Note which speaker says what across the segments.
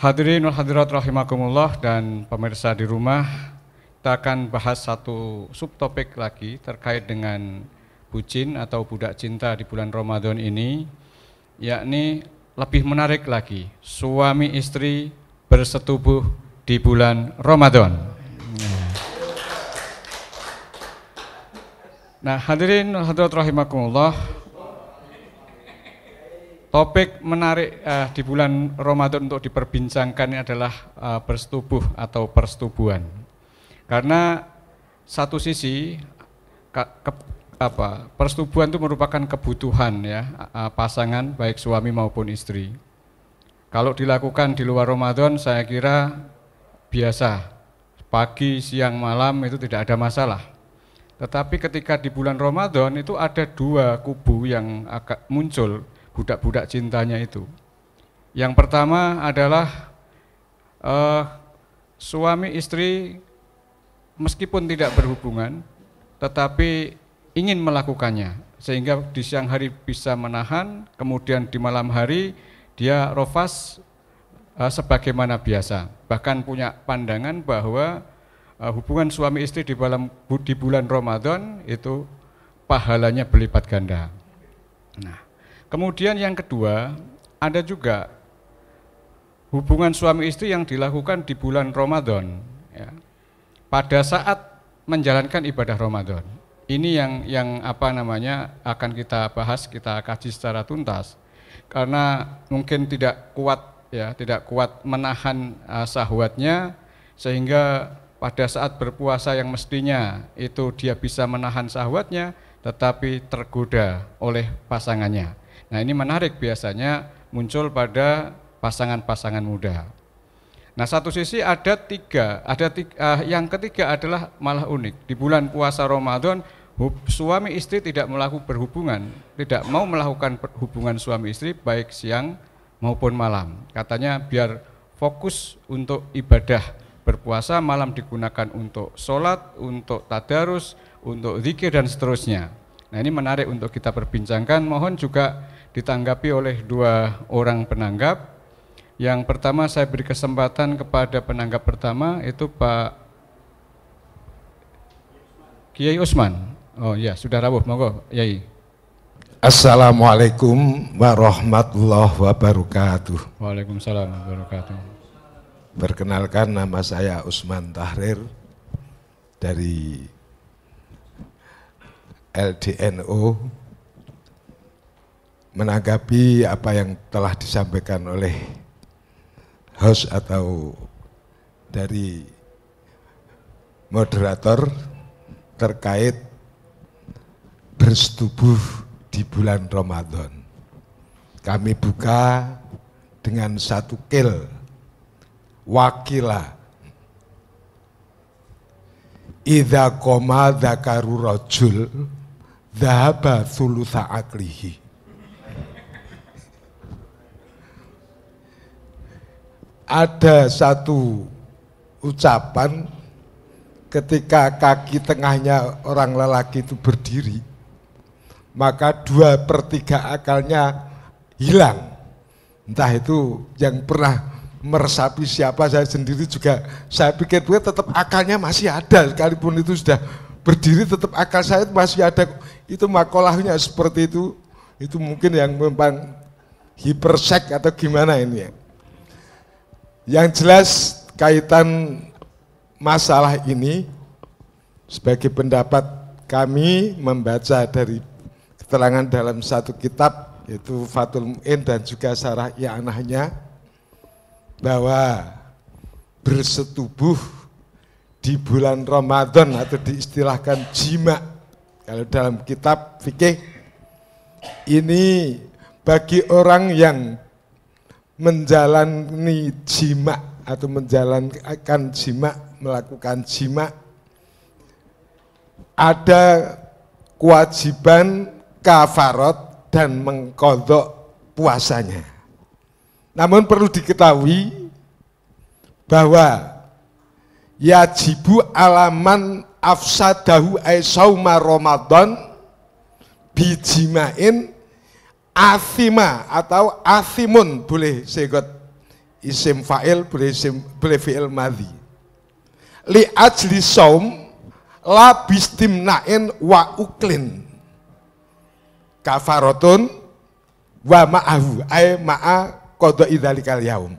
Speaker 1: Hadirin wal hadirat rahimakumullah dan pemirsa di rumah, kita akan bahas satu subtopik lagi terkait dengan bucin atau budak cinta di bulan Ramadan ini, yakni lebih menarik lagi, suami istri bersetubuh di bulan Ramadan. Nah, hadirin wal hadirat rahimakumullah, topik menarik di bulan Ramadan untuk diperbincangkan ini adalah bersetubuh atau persetubuhan. Karena satu sisi persetubuhan itu merupakan kebutuhan ya pasangan baik suami maupun istri. Kalau dilakukan di luar Ramadan saya kira biasa, pagi, siang, malam itu tidak ada masalah. Tetapi ketika di bulan Ramadan itu ada dua kubu yang muncul, budak-budak cintanya itu. Yang pertama adalah suami istri meskipun tidak berhubungan tetapi ingin melakukannya, sehingga di siang hari bisa menahan, kemudian di malam hari dia rofas sebagaimana biasa. Bahkan punya pandangan bahwa hubungan suami istri di bulan Ramadan itu pahalanya berlipat ganda. Nah, kemudian yang kedua, ada juga hubungan suami istri yang dilakukan di bulan Ramadan ya, pada saat menjalankan ibadah Ramadan. Ini yang akan kita bahas, kita kaji secara tuntas. Karena mungkin tidak kuat menahan syahwatnya, sehingga pada saat berpuasa yang mestinya itu dia bisa menahan syahwatnya, tetapi tergoda oleh pasangannya. Nah, ini menarik, biasanya muncul pada pasangan-pasangan muda. Nah, satu sisi yang ketiga adalah malah unik. Di bulan puasa Ramadan, suami istri tidak tidak mau melakukan hubungan suami istri baik siang maupun malam. Katanya biar fokus untuk ibadah berpuasa, malam digunakan untuk sholat, untuk tadarus, untuk zikir dan seterusnya. Nah, ini menarik untuk kita perbincangkan. Mohon juga ditanggapi oleh dua orang penanggap. Yang pertama saya beri kesempatan kepada penanggap pertama, itu Pak Kiai Usman. Oh ya, sudah rawuh, monggo Yai.
Speaker 2: Assalamualaikum warahmatullahi wabarakatuh.
Speaker 1: Waalaikumsalam warahmatullahi wabarakatuh.
Speaker 2: Perkenalkan, nama saya Usman Tahrir dari LDNO. Menanggapi apa yang telah disampaikan oleh host atau dari moderator terkait bersetubuh di bulan Ramadan. Kami buka dengan satu wakila idza qoma dzakaru rajul dhahaba thulutsa aqlihi. Ada satu ucapan ketika kaki tengahnya orang lelaki itu berdiri, maka 2/3 akalnya hilang. Entah itu yang pernah meresapi siapa, saya sendiri juga, saya pikir tetap akalnya masih ada, sekalipun itu sudah berdiri tetap akal saya masih ada. Itu makolahnya seperti itu mungkin yang memang hipersek atau gimana ini ya. Yang jelas kaitan masalah ini, sebagai pendapat kami membaca dari keterangan dalam satu kitab, yaitu Fathul Mu'in dan juga Syarah I'anahnya, bahwa bersetubuh di bulan Ramadan atau diistilahkan jima, kalau dalam kitab fikih, ini bagi orang yang menjalani jima atau menjalankan jima, melakukan jima, ada kewajiban kafarat dan mengqadha puasanya. Namun perlu diketahui bahwa yajibu alaman afsadahu ay sauma Ramadan bijimain athima atau athimun, boleh segot isim fa'il, boleh fi'il madhi. Li ajli saum la bistimna'in wa uklin kafaratun wa ma'ahu ay ma'a qada'i dzalikal yaum.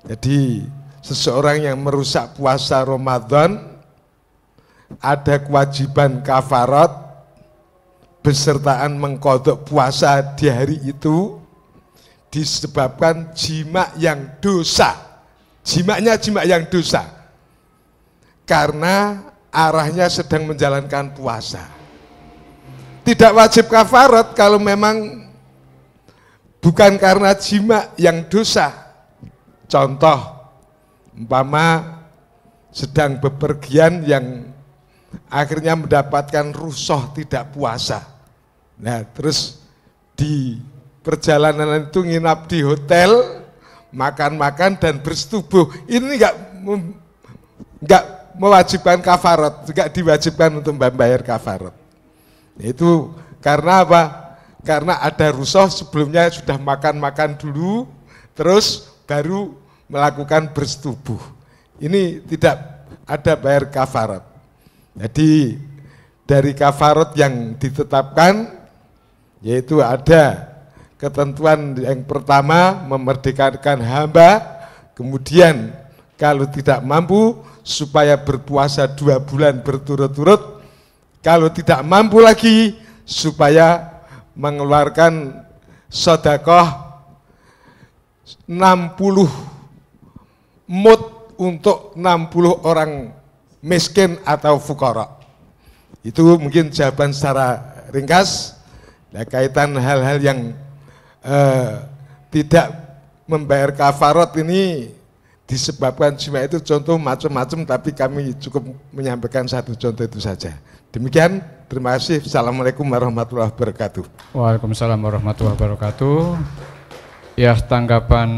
Speaker 2: Jadi seseorang yang merusak puasa Ramadan ada kewajiban kafarat besertaan mengkodok puasa di hari itu disebabkan jima yang dosa. Jimaknya jima yang dosa karena arahnya sedang menjalankan puasa. Tidak wajib kafarat kalau memang bukan karena jima yang dosa. Contoh umpama sedang bepergian yang akhirnya mendapatkan rusuh tidak puasa. Nah, terus di perjalanan itu nginap di hotel, makan-makan dan bersetubuh. Ini enggak mewajibkan kafarat, juga diwajibkan untuk membayar kafarat. Itu karena apa? Karena ada rusuh sebelumnya sudah makan-makan dulu, terus baru melakukan bersetubuh. Ini tidak ada bayar kafarat. Jadi dari kafarat yang ditetapkan yaitu ada ketentuan yang pertama memerdekakan hamba, kemudian kalau tidak mampu supaya berpuasa 2 bulan berturut-turut, kalau tidak mampu lagi supaya mengeluarkan sedekah 60 mud untuk 60 orang miskin atau fukara. Itu mungkin jawaban secara ringkas. Nah, kaitan hal-hal yang tidak membayar kafarat ini disebabkan jima itu contoh macam-macam, tapi kami cukup menyampaikan satu contoh itu saja. Demikian, terima kasih. Assalamualaikum warahmatullahi wabarakatuh.
Speaker 1: Waalaikumsalam warahmatullahi wabarakatuh. Ya, tanggapan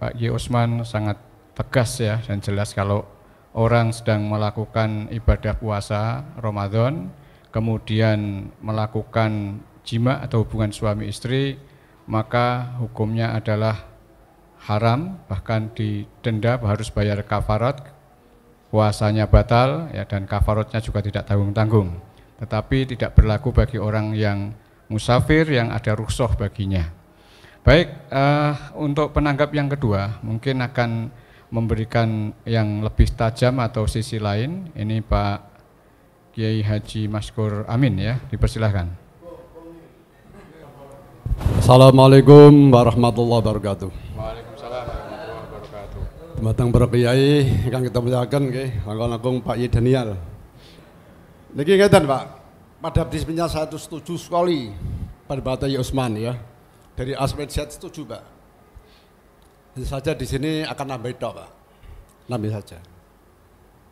Speaker 1: Pak Kiai Usman sangat tegas ya dan jelas. Kalau orang sedang melakukan ibadah puasa Ramadan, kemudian melakukan jima atau hubungan suami istri, maka hukumnya adalah haram, bahkan didenda, harus bayar kafarat, puasanya batal ya, dan kafaratnya juga tidak tanggung-tanggung. Tetapi tidak berlaku bagi orang yang musafir yang ada rukhsah baginya. Baik, untuk penanggap yang kedua mungkin akan memberikan yang lebih tajam atau sisi lain. Ini Pak Kiai Haji Maskur Amin ya, dipersilahkan.
Speaker 3: Assalamualaikum warahmatullahi wabarakatuh.
Speaker 1: Waalaikumsalam warahmatullahi wabarakatuh.
Speaker 3: Dumateng para kiai ingkang kita muliakan nggih, langkung Pak Yai Daniel. Niki ngeten Pak, pada prinsipnya saya itu setuju sekali pada Pak Yai Usman ya. Dari aspek saya setuju Pak. Hanya saja di sini akan nambah tok Pak, nambah saja.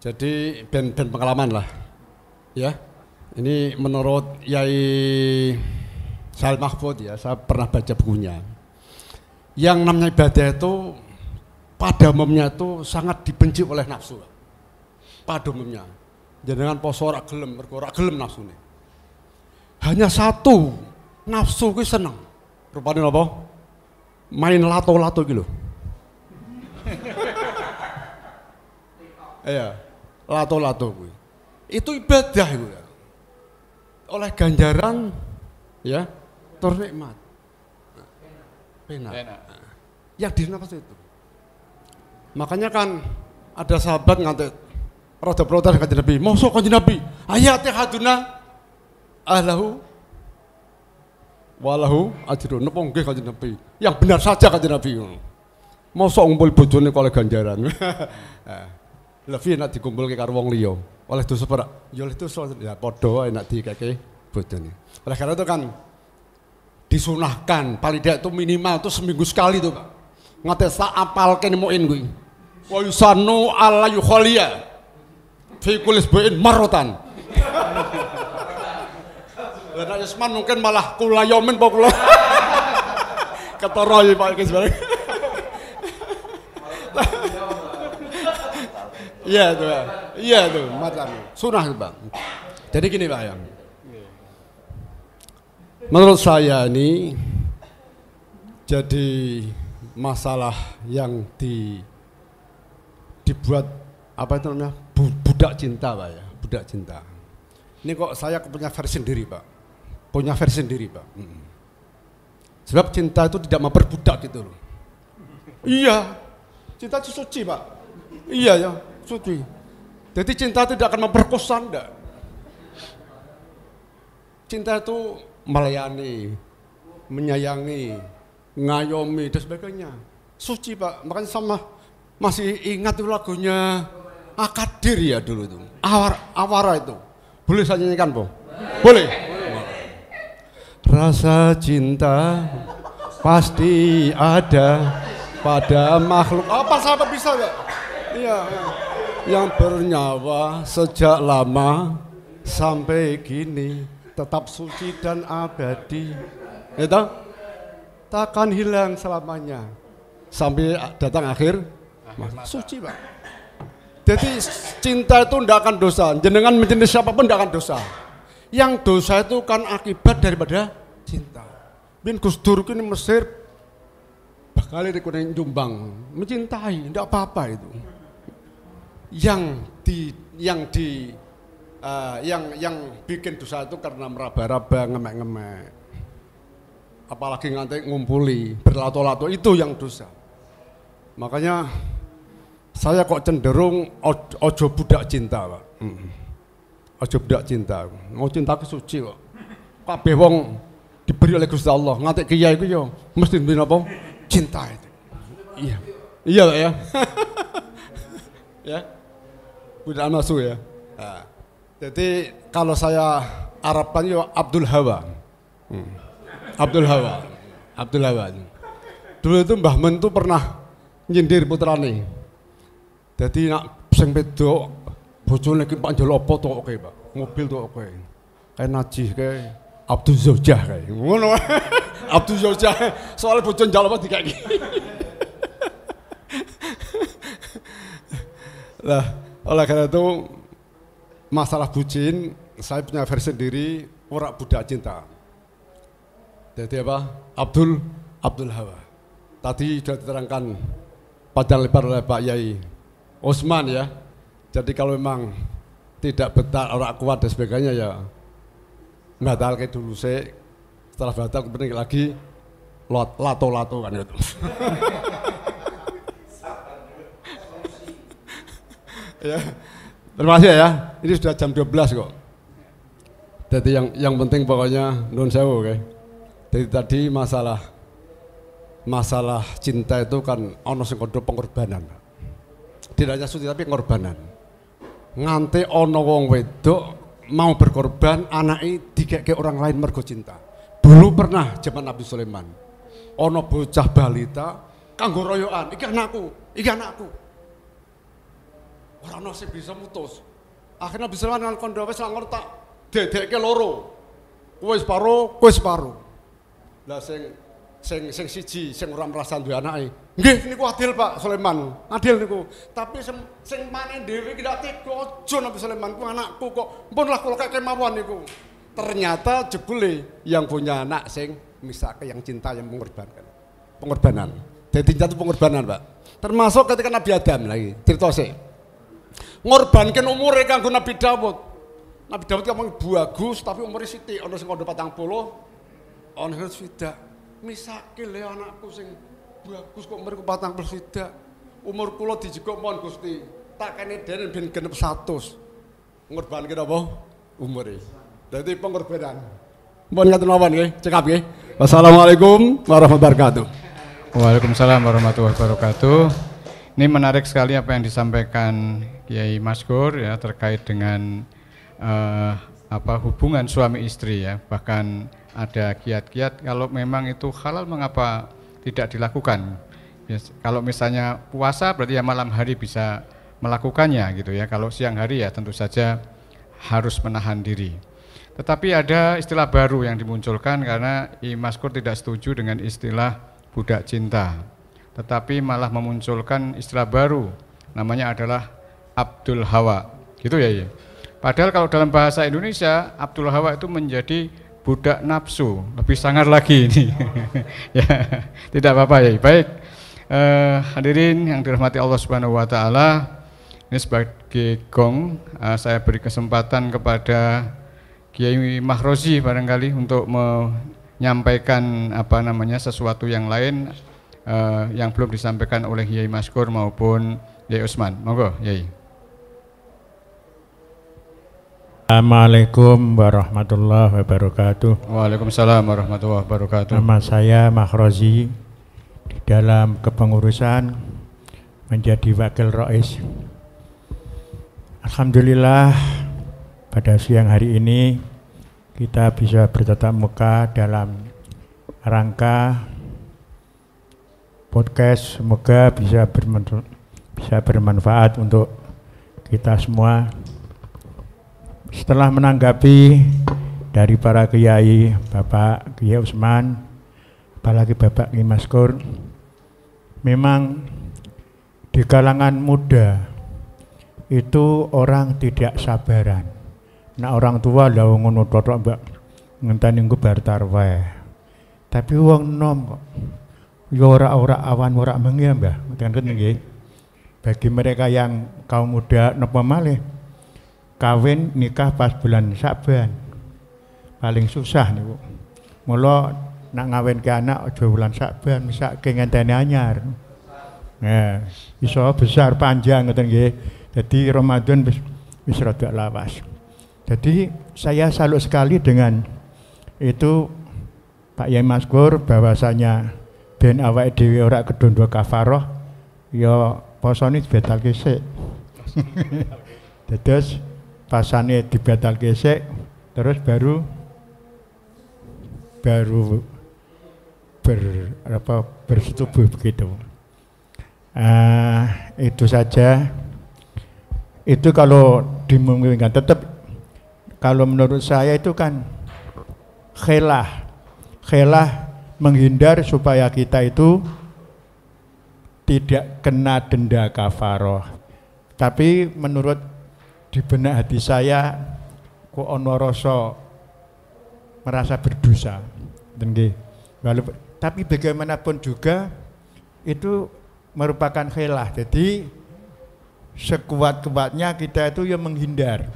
Speaker 3: Jadi ben pengalaman lah, ya. Ini menurut Yai Syahil Mahfud ya, saya pernah baca bukunya. Yang namanya ibadah itu pada umumnya itu sangat dibenci oleh nafsu. Pak. Pada umumnya, jangan poso ora gelem, mergo ora gelem nafsune. Hanya satu nafsu kuwi seneng. Rupane apa? Main lato-lato iki lho. Iya, lato-lato kuwi. Itu ibadah itu. Oleh ganjaran ya, ternikmat. Penak. Yang dinafsu itu. Makanya kan ada sahabat nganti rada protes kanjeng Nabi. Mosok kanjeng Nabi, ayate haduna ahlahu walahu ajrun. Napa nggih kanjeng Nabi? Yang benar saja kanjeng Nabi. Mosok ngumpul bojone oleh ganjaran. Lebih enak dikumpulke karo wong liya. Oleh dosa ora? Ya oleh dosa. Ya padha enak dikeke bojone. Oleh karena itu kan disunahkan paling tidak itu minimal itu seminggu sekali tuh Pak. Ngate sak apalke nemuin kuwi. Wa yusanu ala yukhaliya fi kulli isbu'in marratan. Lah Usman mungkin malah kulayomen apa kula. Ketara ya Pak iki sebenarnya. Iya tuh, iya tuh, macam sunah Bang. Jadi gini Pak ya, menurut saya ini jadi masalah yang dibuat apa itu namanya budak cinta Pak ya, budak cinta. Ini kok saya punya versi sendiri Pak, Pak. Sebab cinta itu tidak memperbudak gitu loh. Iya, cinta itu suci Pak. Iya ya, suci. Jadi cinta tidak akan memperkosa enggak. Cinta itu melayani, menyayangi, ngayomi dan sebagainya. Suci Pak, makanya sama masih ingat itu lagunya Akadir ya dulu itu. Awara itu. Boleh saya nyanyikan, Bu? Boleh. Rasa cinta pasti ada pada makhluk. Apa sahabat bisa Pak? Iya. Yang bernyawa sejak lama sampai kini tetap suci dan abadi. Itu takkan hilang selamanya sampai datang akhir suci Pak. Jadi cinta itu tidak akan dosa. Jenengan mencintai siapapun tidak akan dosa. Yang dosa itu kan akibat daripada cinta. Bin Gus Dur ini Mesir bakal dikuning Jombang mencintai, tidak apa-apa itu. Yang bikin dosa itu karena meraba-raba, ngemek-ngemek. Apalagi nganti ngumpuli, berlato-lato, itu yang dosa. Makanya saya kok cenderung ojo budak cinta Pak. Ojo budak cinta. Mau cinta ke suci kok. Kabeh wong diberi oleh Gusti Allah. Nganti kiai iku yo mesti duwe apa? Cinta itu. Iya. Iya Pak ya. Ya. Budak nafsu ya. Nah, jadi kalau saya Araban yo Abdul Hawa. Abdul Hawa. Dulu itu Mbah Men tuh pernah nyindir putrane. Jadi nak sing wedok bojone iki Pak njol apa to oke Pak. Mobil to oke. Kayak najih kae Abdul Zaujah kae. Ngono. Abdul Zaujah soal bojo njol apa dikaki. Lah, oleh karena itu masalah bucin saya punya versi sendiri, ora budak cinta. Jadi apa? Abdul Hawa. Tadi sudah diterangkan panjang lebar oleh Pak Yai Osman ya. Jadi kalau memang tidak betah, orang kuat dan sebagainya ya batal kayak dulu saya. Setelah batal kemudian lagi lato-lato kan itu. Ya. Terima kasih ya. Ini sudah jam 12 kok. Jadi yang penting pokoknya nun sewu oke. Jadi tadi masalah cinta itu kan ono sing kondo pengorbanan. Tidak hanya suci tapi pengorbanan. Nganti ono wong wedok mau berkorban anake dikeke orang lain mergo cinta. Dulu pernah zaman Nabi Sulaiman. Ono bocah balita kanggo royokan, iki anakku. Ora ono sing bisa mutus. Akhirnya Nabi Sulaiman dengan kondo wis langor tak dedekke loro. Kowe separo. Lah sing siji sing ora merasa duwe anake. Nggih niku adil Pak Sulaiman. Adil niku. Tapi sing manen dhewe ki ndak tega aja Nabi Sulaiman ku anakku kok. Mpun lah kula kek mawon niku. Ternyata jebule yang punya anak sing misake yang cinta yang mengorbankan. Pengorbanan. Jadi cinta itu pengorbanan, Pak. Termasuk ketika Nabi Adam lagi. Cerita sih. Ngorbankan umure kanggo Nabi Daud. Nabi Daud kan bagus tapi umure sithik, ana sing kandha 40, ana sing swidak. Misake le anakku sing bagus kok umurku 40 swidak. Umur kula dijegok mon Gusti. Tak kene dene ben genep 100. Ngorbanke apa? Umure. Dadi pengorbanan. Mohon ngatur nuwun nggih, cekap nggih. Wassalamualaikum warahmatullahi wabarakatuh.
Speaker 1: Waalaikumsalam warahmatullahi wabarakatuh. Ini menarik sekali apa yang disampaikan Kiai Maskur ya terkait dengan hubungan suami istri ya. Bahkan ada kiat-kiat kalau memang itu halal mengapa tidak dilakukan. Ya, kalau misalnya puasa berarti ya malam hari bisa melakukannya gitu ya. Kalau siang hari ya tentu saja harus menahan diri. Tetapi ada istilah baru yang dimunculkan karena Maskur tidak setuju dengan istilah budak cinta. Tetapi malah memunculkan istilah baru namanya adalah Abdul Hawa. Gitu ya. Padahal kalau dalam bahasa Indonesia Abdul Hawa itu menjadi budak nafsu, lebih sangar lagi ini. Ya, tidak apa-apa ya. Baik. Hadirin yang dirahmati Allah Subhanahu wa taala, ini sebagai gong saya beri kesempatan kepada Kiai Mahrozi barangkali untuk menyampaikan sesuatu yang lain yang belum disampaikan oleh Kiai Maskur maupun Kiai Usman. Monggo, Kiai.
Speaker 4: Assalamualaikum warahmatullahi wabarakatuh.
Speaker 1: Waalaikumsalam warahmatullahi wabarakatuh.
Speaker 4: Nama saya Mahrozi, di dalam kepengurusan menjadi wakil rais. Alhamdulillah pada siang hari ini kita bisa bertatap muka dalam rangka podcast. Semoga bisa bermanfaat untuk kita semua. Setelah menanggapi dari para kiai, Bapak Kiai Usman, apalagi Bapak Kiai Maskur, memang di kalangan muda itu orang tidak sabaran. Nah orang tua lah ngono totok mbak ngenteni nggo bar tarweh. Tapi wong nom kok ya ora awan ora mengi Mbah. Ngoten nggih. Bagi mereka yang kaum muda napa malih kawin nikah pas bulan Sa'ban paling susah niku. Mula nak ngawinke anak aja bulan Sa'ban, misake ngenteni anyar. Nah, iso besar panjang ngoten nggih. Jadi Ramadan wis rada lawas. Jadi saya salut sekali dengan itu Pak Yai Maskur bahwasanya ben awake dhewe ora kedondo kafaroh ya posone dibatalke sik. Terus pasane dibatalke sik terus baru bersetubuh begitu. Itu saja. Itu kalau dimungkinkan, tetap kalau menurut saya itu kan khilah menghindar supaya kita itu tidak kena denda kafaroh. Tapi menurut di benak hati saya kok ono rasa merasa berdosa. Tapi bagaimanapun juga itu merupakan khilah. Jadi sekuat-kuatnya kita itu ya menghindar.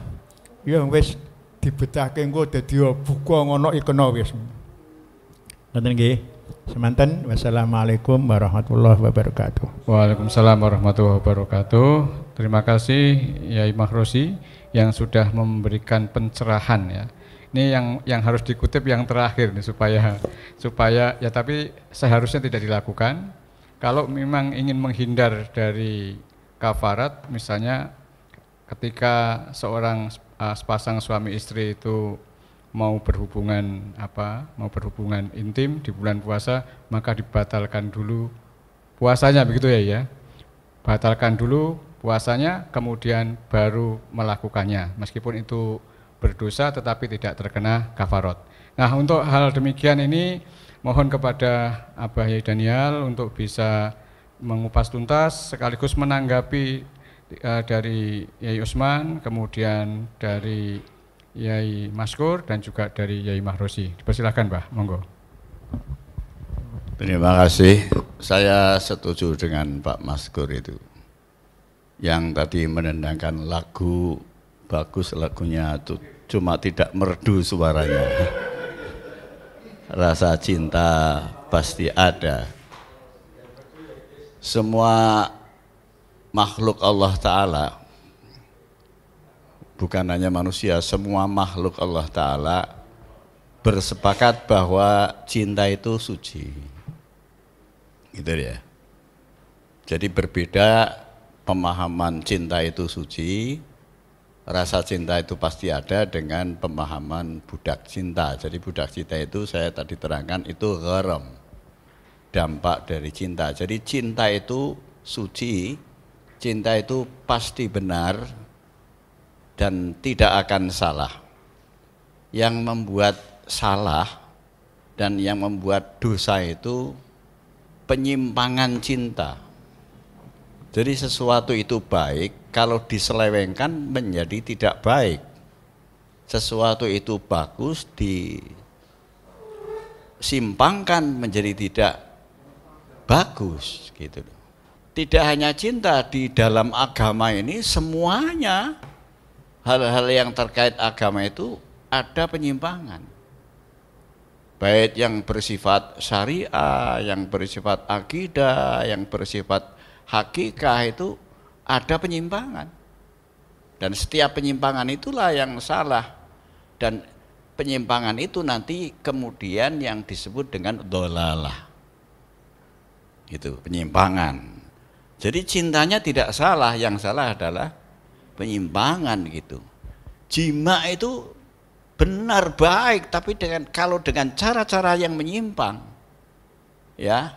Speaker 4: Ya wis dibetahke engko dadi buka ngono ikena wis. Ngoten nggih. Semanten, wassalamualaikum warahmatullahi wabarakatuh.
Speaker 1: Waalaikumsalam warahmatullahi wabarakatuh. Terima kasih Yai Mahrozi yang sudah memberikan pencerahan ya. Ini yang harus dikutip yang terakhir nih supaya ya, tapi seharusnya tidak dilakukan. Kalau memang ingin menghindar dari kafarat, misalnya ketika seorang sepasang suami istri itu mau berhubungan intim di bulan puasa, maka dibatalkan dulu puasanya, begitu ya. Batalkan dulu puasanya, kemudian baru melakukannya. Meskipun itu berdosa tetapi tidak terkena kafarat. Nah, untuk hal demikian ini mohon kepada Abah Yai Danial untuk bisa mengupas tuntas sekaligus menanggapi dari Yai Usman, kemudian dari Yai Maskur dan juga dari Yai Mahrozi. Dipersilakan, Mbah, monggo.
Speaker 5: Terima kasih. Saya setuju dengan Pak Maskur itu. Yang tadi menendangkan lagu bagus, lagunya itu cuma tidak merdu suaranya. Rasa cinta pasti ada. Semua makhluk Allah Ta'ala, bukan hanya manusia, semua makhluk Allah Ta'ala bersepakat bahwa cinta itu suci. Gitu ya. Jadi berbeda pemahaman cinta itu suci, rasa cinta itu pasti ada dengan pemahaman budak cinta. Jadi budak cinta itu saya tadi terangkan itu gharam, dampak dari cinta. Jadi cinta itu suci, cinta itu pasti benar dan tidak akan salah. Yang membuat salah dan yang membuat dosa itu penyimpangan cinta. Jadi sesuatu itu baik, kalau diselewengkan menjadi tidak baik. Sesuatu itu bagus, disimpangkan menjadi tidak bagus gitu loh. Tidak hanya cinta, di dalam agama ini semuanya hal-hal yang terkait agama itu ada penyimpangan. Baik yang bersifat syariah, yang bersifat akidah, yang bersifat hakikah itu ada penyimpangan. Dan setiap penyimpangan itulah yang salah. Dan penyimpangan itu nanti kemudian yang disebut dengan dhalalah. Itu penyimpangan. Jadi cintanya tidak salah, yang salah adalah penyimpangan gitu. Jima itu benar baik, tapi kalau dengan cara-cara yang menyimpang, ya,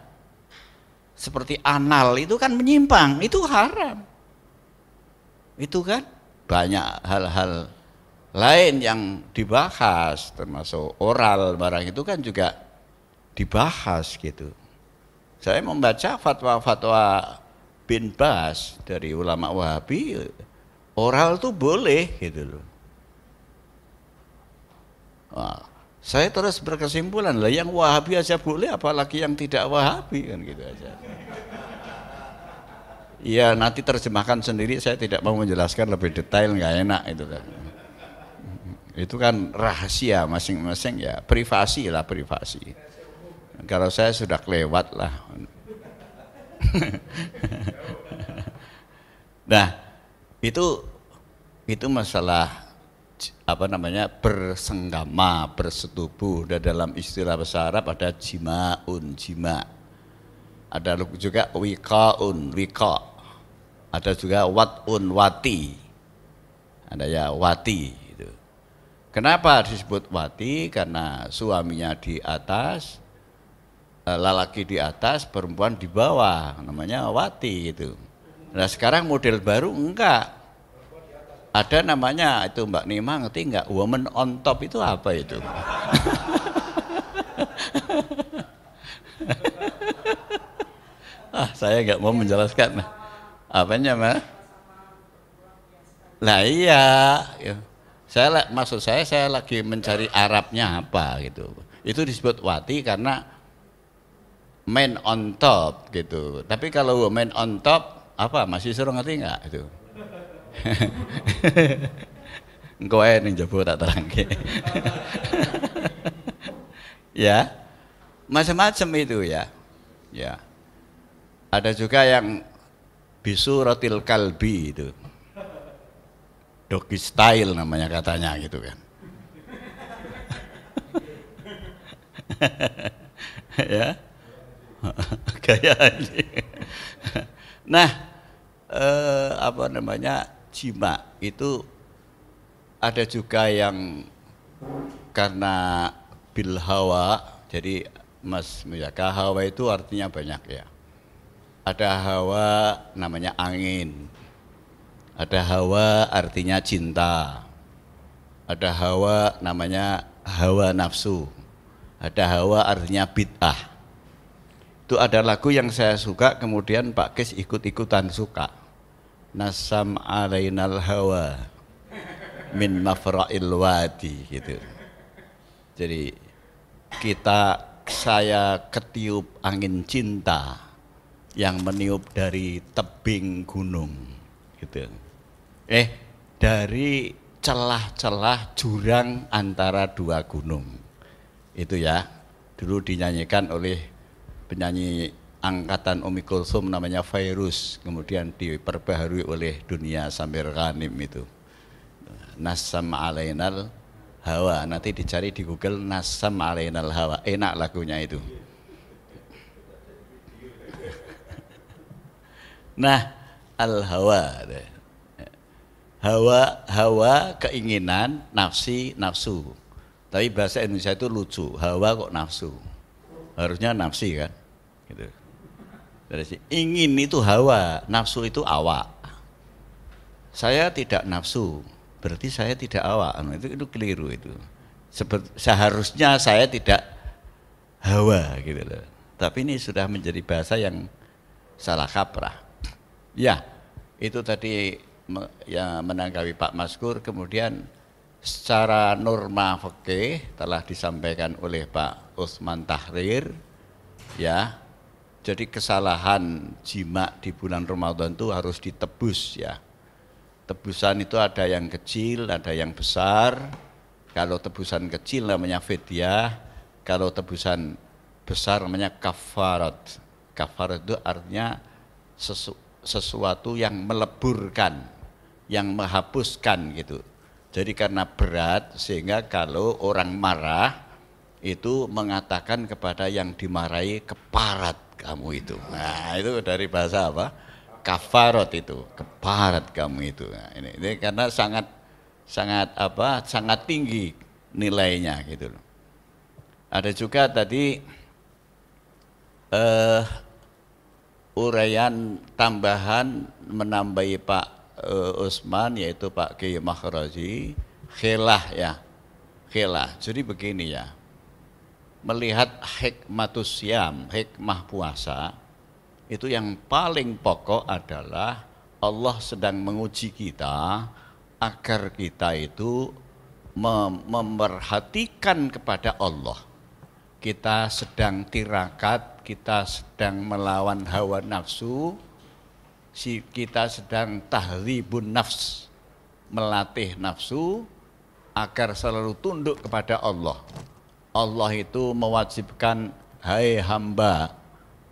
Speaker 5: seperti anal itu kan menyimpang, itu haram. Itu kan banyak hal-hal lain yang dibahas, termasuk oral barang itu kan juga dibahas gitu. Saya membaca fatwa-fatwa Bin Bas dari ulama Wahabi, oral tuh boleh gitu loh. Wah, saya terus berkesimpulan lah, yang Wahabi aja boleh, apalagi yang tidak Wahabi kan gitu aja. Iya, nanti terjemahkan sendiri, saya tidak mau menjelaskan lebih detail, nggak enak itu kan. Itu kan rahasia masing-masing ya, privasi lah, privasi. Kalau saya sudah kelewat lah. Nah, itu masalah apa namanya, bersenggama, bersetubuh. Dan dalam istilah bahasa Arab ada jimaun, jima. Ada juga wikaun, wika. Ada juga watun, wati. Ada ya wati gitu. Kenapa disebut wati? Karena suaminya di atas, lelaki di atas, perempuan di bawah, namanya wati gitu. Nah sekarang model baru enggak, ada namanya itu, Mbak Nima ngerti enggak, woman on top itu apa itu? Saya enggak mau menjelaskan apanya, Mbak. Lah iya, maksud saya lagi mencari Arabnya apa gitu. Itu disebut wati karena man on top gitu. Tapi kalau man on top apa, masih suruh ngerti enggak itu? Engko ae ning jaba tak terangke. Ya. Macam-macam itu ya. Ya. Ada juga yang bisuratil kalbi itu. Doggy style namanya katanya gitu kan. Ya. Gaya ini. Nah, apa namanya, jima itu ada juga yang karena bil hawa. Jadi Mas Muyaka, hawa itu artinya banyak ya. Ada hawa namanya angin, ada hawa artinya cinta, ada hawa namanya hawa nafsu, ada hawa artinya bid'ah. Itu ada lagu yang saya suka, kemudian Pak Kis ikut-ikutan suka. Nasam alainal hawa min mafra'il wadi gitu. Jadi saya ketiup angin cinta yang meniup dari tebing gunung gitu. Dari celah-celah jurang antara dua gunung. Itu ya, dulu dinyanyikan oleh penyanyi angkatan Umi Kulsum namanya Fairuz, kemudian diperbaharui oleh Dunia Samir Ghanim itu. Nasam alainal hawa, nanti dicari di Google Nasam alainal hawa, enak lagunya itu. Nah, al hawa, hawa keinginan, nafsu. Tapi bahasa Indonesia itu lucu, hawa kok nafsu, harusnya nafsi kan gitu. Dari ingin itu hawa, nafsu itu awak. Saya tidak nafsu, berarti saya tidak awak. Itu keliru itu. Seharusnya saya tidak hawa gitu loh. Tapi ini sudah menjadi bahasa yang salah kaprah. Ya, itu tadi yang menanggapi Pak Maskur. Kemudian secara norma fikih telah disampaikan oleh Pak Utsman Tahrir, ya. Jadi kesalahan jima di bulan Ramadan itu harus ditebus ya. Tebusan itu ada yang kecil, ada yang besar. Kalau tebusan kecil namanya fidyah, kalau tebusan besar namanya kafarat. Kafarat itu artinya sesuatu yang meleburkan, yang menghapuskan gitu. Jadi karena berat sehingga kalau orang marah itu mengatakan kepada yang dimarahi keparat kamu itu. Nah, itu dari bahasa apa? Kafarat itu, keparat kamu itu. Nah, ini karena sangat tinggi nilainya gitu loh. Ada juga tadi uraian tambahan menambahi Pak Usman, yaitu Pak Kiai Makhraji, khilah ya. Khilah. Jadi begini ya. Melihat hikmatus syam, hikmah puasa, itu yang paling pokok adalah Allah sedang menguji kita agar kita itu memerhatikan kepada Allah. Kita sedang tirakat, kita sedang melawan hawa nafsu, kita sedang tahribun nafs, melatih nafsu agar selalu tunduk kepada Allah. Allah itu mewajibkan, hai hamba,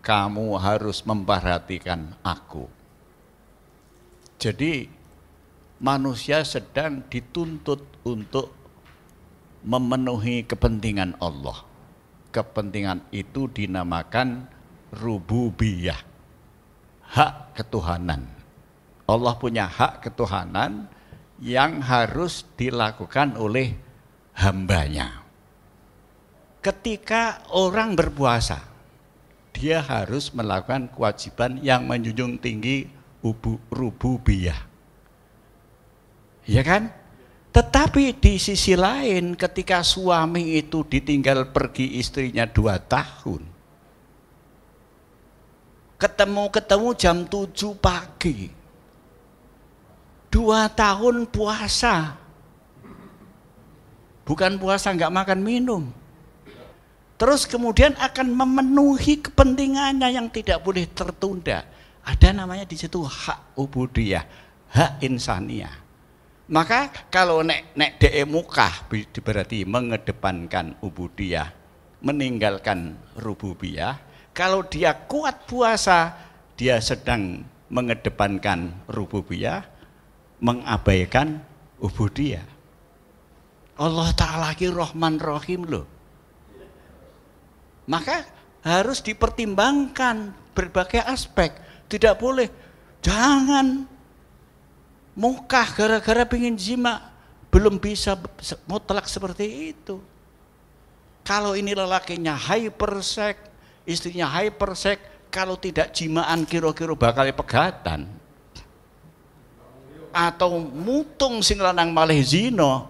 Speaker 5: kamu harus memperhatikan aku. Jadi manusia sedang dituntut untuk memenuhi kepentingan Allah. Kepentingan itu dinamakan rububiyah, hak ketuhanan. Allah punya hak ketuhanan yang harus dilakukan oleh hambanya. Ketika orang berpuasa, dia harus melakukan kewajiban yang menjunjung tinggi rububiyah. Ya kan? Tetapi di sisi lain ketika suami itu ditinggal pergi istrinya 2 tahun, ketemu jam 7 pagi, 2 tahun puasa, bukan puasa nggak makan minum, terus kemudian akan memenuhi kepentingannya yang tidak boleh tertunda. Ada namanya di situ hak ubudiyah, hak insaniah. Maka kalau nek de mukah berarti mengedepankan ubudiyah, meninggalkan rububiyah. Kalau dia kuat puasa, dia sedang mengedepankan rububiyah, mengabaikan ubudiyah. Allah Ta'ala ki Rahman Rahim loh. Maka harus dipertimbangkan berbagai aspek. Tidak boleh, jangan mukah gara-gara pengen jima, belum bisa mutlak seperti itu. Kalau ini lelakinya hypersek, istrinya hypersek, kalau tidak jimaan kira-kira bakal pegatan. Atau mutung sing lanang malih zina.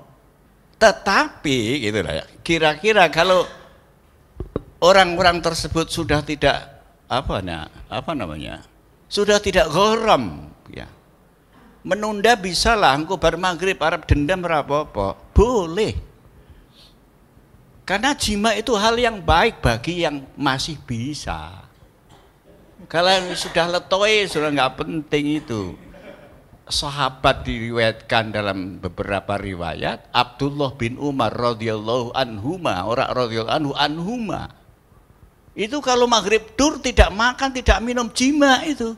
Speaker 5: Tetapi gitu lah ya. Kira-kira kalau orang-orang tersebut sudah tidak sudah tidak gharam ya. Menunda bisa lah, engko bar maghrib arep dendam ora apa-apa, boleh. Karena jima itu hal yang baik bagi yang masih bisa. Kalau yang sudah letoy sudah nggak penting itu. Sahabat diriwayatkan dalam beberapa riwayat, Abdullah bin Umar radhiyallahu anhuma, ora radhiyallahu anhuma. Itu kalau maghrib dur tidak makan, tidak minum, jima itu.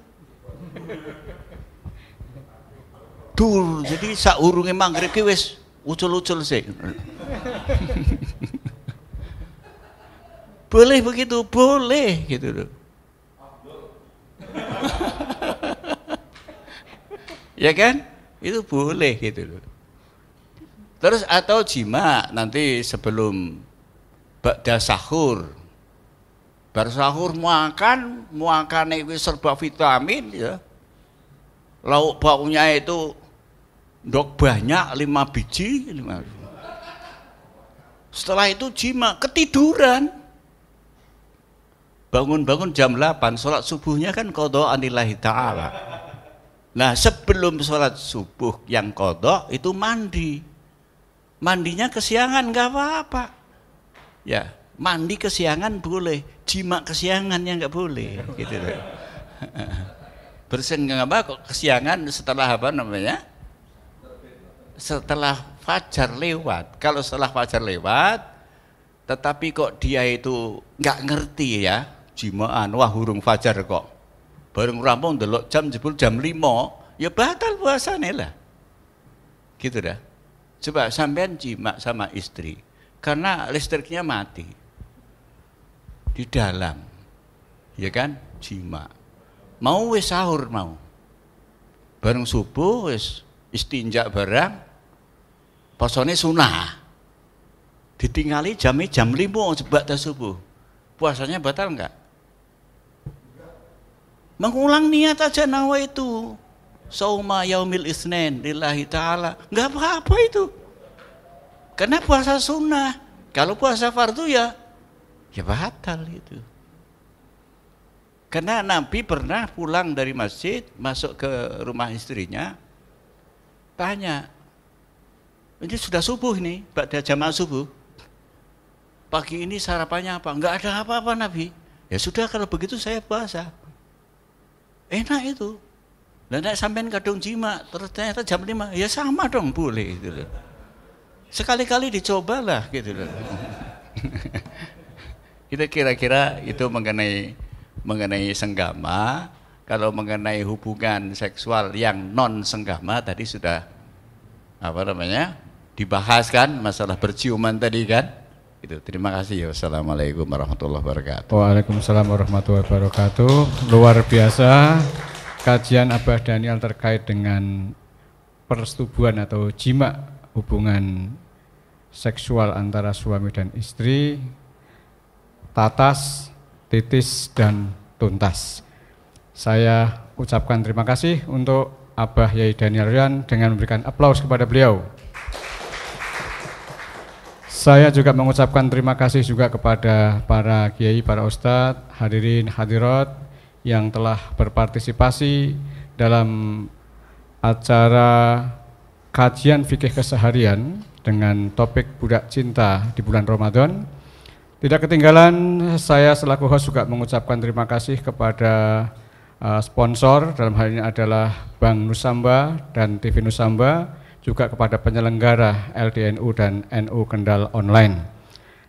Speaker 5: Dur, jadi saurunge maghrib ki wis ucul-ucul sih. Boleh begitu, boleh gitu loh. Ya kan? Itu boleh gitu loh. Terus atau jima nanti sebelum ba'da sahur. Bar sahur makan itu serba vitamin ya. Lauk pauknya itu ndok banyak 5 biji. Setelah itu jima, ketiduran. Bangun-bangun jam 8, sholat subuhnya kan qadha anillahi ta'ala. Nah sebelum sholat subuh yang qadha itu mandi. Mandinya kesiangan nggak apa-apa. Ya, Mandi kesiangan boleh, jima kesiangan yang nggak boleh, gitu loh. Bersengapa kok kesiangan setelah apa namanya? Setelah fajar lewat. Kalau setelah fajar lewat, tetapi kok dia itu nggak ngerti ya, jimaan, wah hurung fajar kok. Bareng rampung delok jam jebul jam 5, ya batal puasane lah. Gitu dah. Coba sampean jima sama istri, karena listriknya mati. Di dalam, ya kan, jima. Mau wis sahur mau, bareng subuh wis istinja barang, posone sunah, ditinggali jam 5 jebak dah subuh, puasanya batal enggak? Mengulang niat aja nawa itu, sauma yaumil isnin lillahi ta'ala, enggak apa-apa itu, karena puasa sunnah. Kalau puasa fardu ya batal itu. Karena Nabi pernah pulang dari masjid, masuk ke rumah istrinya, tanya, ini sudah subuh nih, pada jamaah subuh, pagi ini sarapannya apa? Enggak ada apa-apa Nabi. Ya sudah, kalau begitu saya puasa. Enak itu. Dan nek sampean kadung jima, terus ternyata jam 5, ya sama dong, boleh gitu loh. Sekali-kali dicobalah gitu loh. Itu kira-kira itu mengenai senggama. Kalau mengenai hubungan seksual yang non senggama tadi sudah dibahas kan, masalah berciuman tadi kan. Itu. Terima kasih ya. Wassalamualaikum warahmatullahi wabarakatuh.
Speaker 1: Waalaikumsalam warahmatullahi wabarakatuh. Luar biasa kajian Abah Daniel terkait dengan persetubuhan atau jima, hubungan seksual antara suami dan istri, tatas, titis, dan tuntas. Saya ucapkan terima kasih untuk Abah Yai Daniel Rian dengan memberikan aplaus kepada beliau. Saya juga mengucapkan terima kasih juga kepada para kiai, para ustadz, hadirin hadirat yang telah berpartisipasi dalam acara kajian fikih keseharian dengan topik budak cinta di bulan Ramadan. Tidak ketinggalan, saya selaku host juga mengucapkan terima kasih kepada sponsor, dalam hal ini adalah Bank Nusamba dan TV Nusamba, juga kepada penyelenggara LDNU dan NU Kendal Online.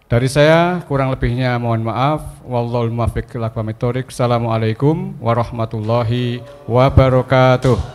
Speaker 1: Dari saya kurang lebihnya mohon maaf. Wallahul muwaffiq ila aqwamit thoriq. Assalamualaikum warahmatullahi wabarakatuh.